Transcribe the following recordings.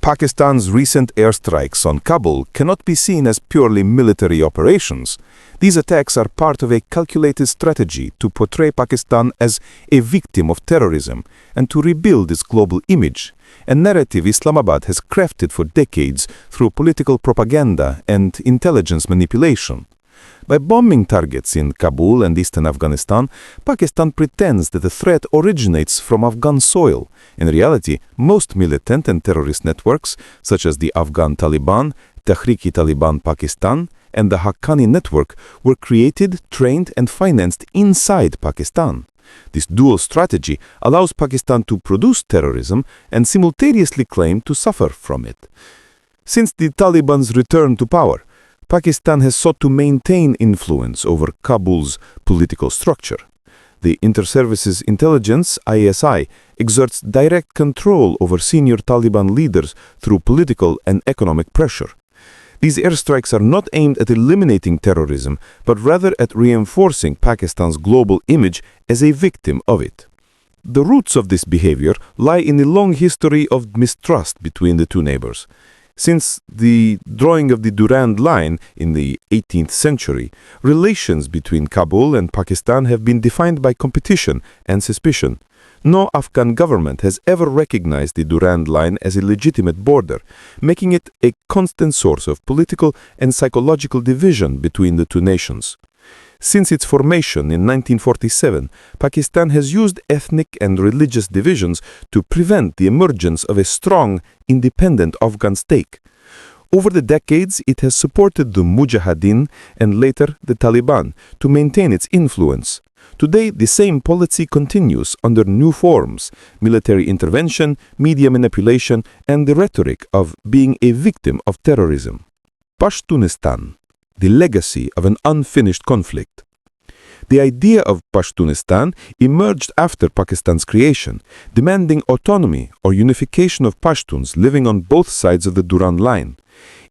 Pakistan's recent airstrikes on Kabul cannot be seen as purely military operations. These attacks are part of a calculated strategy to portray Pakistan as a victim of terrorism and to rebuild its global image, a narrative Islamabad has crafted for decades through political propaganda and intelligence manipulation. By bombing targets in Kabul and eastern Afghanistan, Pakistan pretends that the threat originates from Afghan soil. In reality, most militant and terrorist networks, such as the Afghan Taliban, Tehrik-i-Taliban Pakistan, and the Haqqani network, were created, trained, and financed inside Pakistan. This dual strategy allows Pakistan to produce terrorism and simultaneously claim to suffer from it. Since the Taliban's return to power, Pakistan has sought to maintain influence over Kabul's political structure. The Inter-Services Intelligence (ISI) exerts direct control over senior Taliban leaders through political and economic pressure. These airstrikes are not aimed at eliminating terrorism, but rather at reinforcing Pakistan's global image as a victim of it. The roots of this behavior lie in a long history of mistrust between the two neighbors. Since the drawing of the Durand Line in the 18th century, relations between Kabul and Pakistan have been defined by competition and suspicion. No Afghan government has ever recognized the Durand Line as a legitimate border, making it a constant source of political and psychological division between the two nations. Since its formation in 1947, Pakistan has used ethnic and religious divisions to prevent the emergence of a strong, independent Afghan state. Over the decades, it has supported the Mujahideen and later the Taliban to maintain its influence. Today, the same policy continues under new forms: military intervention, media manipulation, and the rhetoric of being a victim of terrorism. Pashtunistan, the legacy of an unfinished conflict. The idea of Pashtunistan emerged after Pakistan's creation, demanding autonomy or unification of Pashtuns living on both sides of the Durand Line.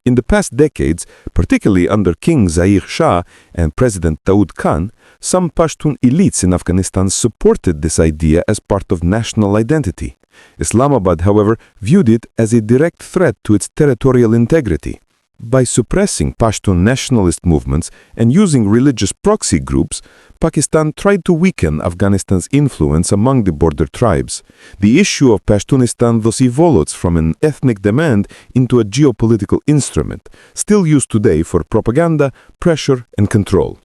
In the past decades, particularly under King Zahir Shah and President Daoud Khan, some Pashtun elites in Afghanistan supported this idea as part of national identity. Islamabad, however, viewed it as a direct threat to its territorial integrity. By suppressing Pashtun nationalist movements and using religious proxy groups, Pakistan tried to weaken Afghanistan's influence among the border tribes. The issue of Pashtunistan thus evolves from an ethnic demand into a geopolitical instrument, still used today for propaganda, pressure, and control.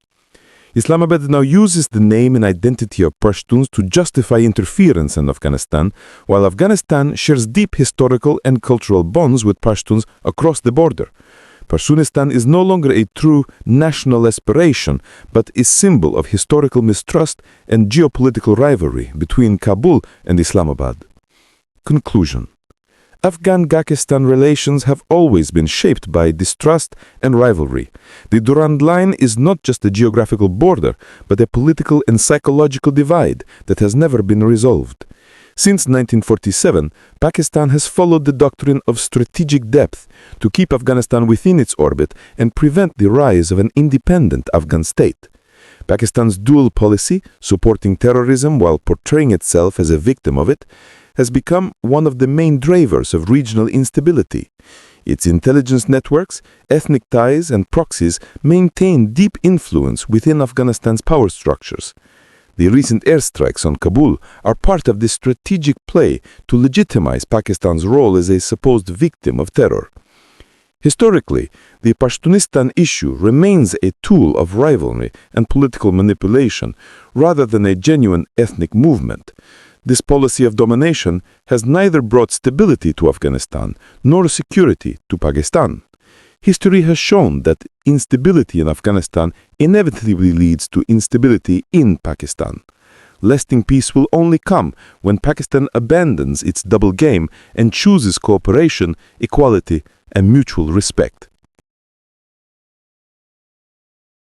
Islamabad now uses the name and identity of Pashtuns to justify interference in Afghanistan, while Afghanistan shares deep historical and cultural bonds with Pashtuns across the border. Pashtunistan is no longer a true national aspiration, but a symbol of historical mistrust and geopolitical rivalry between Kabul and Islamabad. Conclusion: Afghan-Pakistan relations have always been shaped by distrust and rivalry. The Durand Line is not just a geographical border, but a political and psychological divide that has never been resolved. Since 1947, Pakistan has followed the doctrine of strategic depth to keep Afghanistan within its orbit and prevent the rise of an independent Afghan state. Pakistan's dual policy, supporting terrorism while portraying itself as a victim of it, has become one of the main drivers of regional instability. Its intelligence networks, ethnic ties, and proxies maintain deep influence within Afghanistan's power structures. The recent airstrikes on Kabul are part of this strategic play to legitimize Pakistan's role as a supposed victim of terror. Historically, the Pashtunistan issue remains a tool of rivalry and political manipulation rather than a genuine ethnic movement. This policy of domination has neither brought stability to Afghanistan nor security to Pakistan. History has shown that instability in Afghanistan inevitably leads to instability in Pakistan. Lasting peace will only come when Pakistan abandons its double game and chooses cooperation, equality, and mutual respect.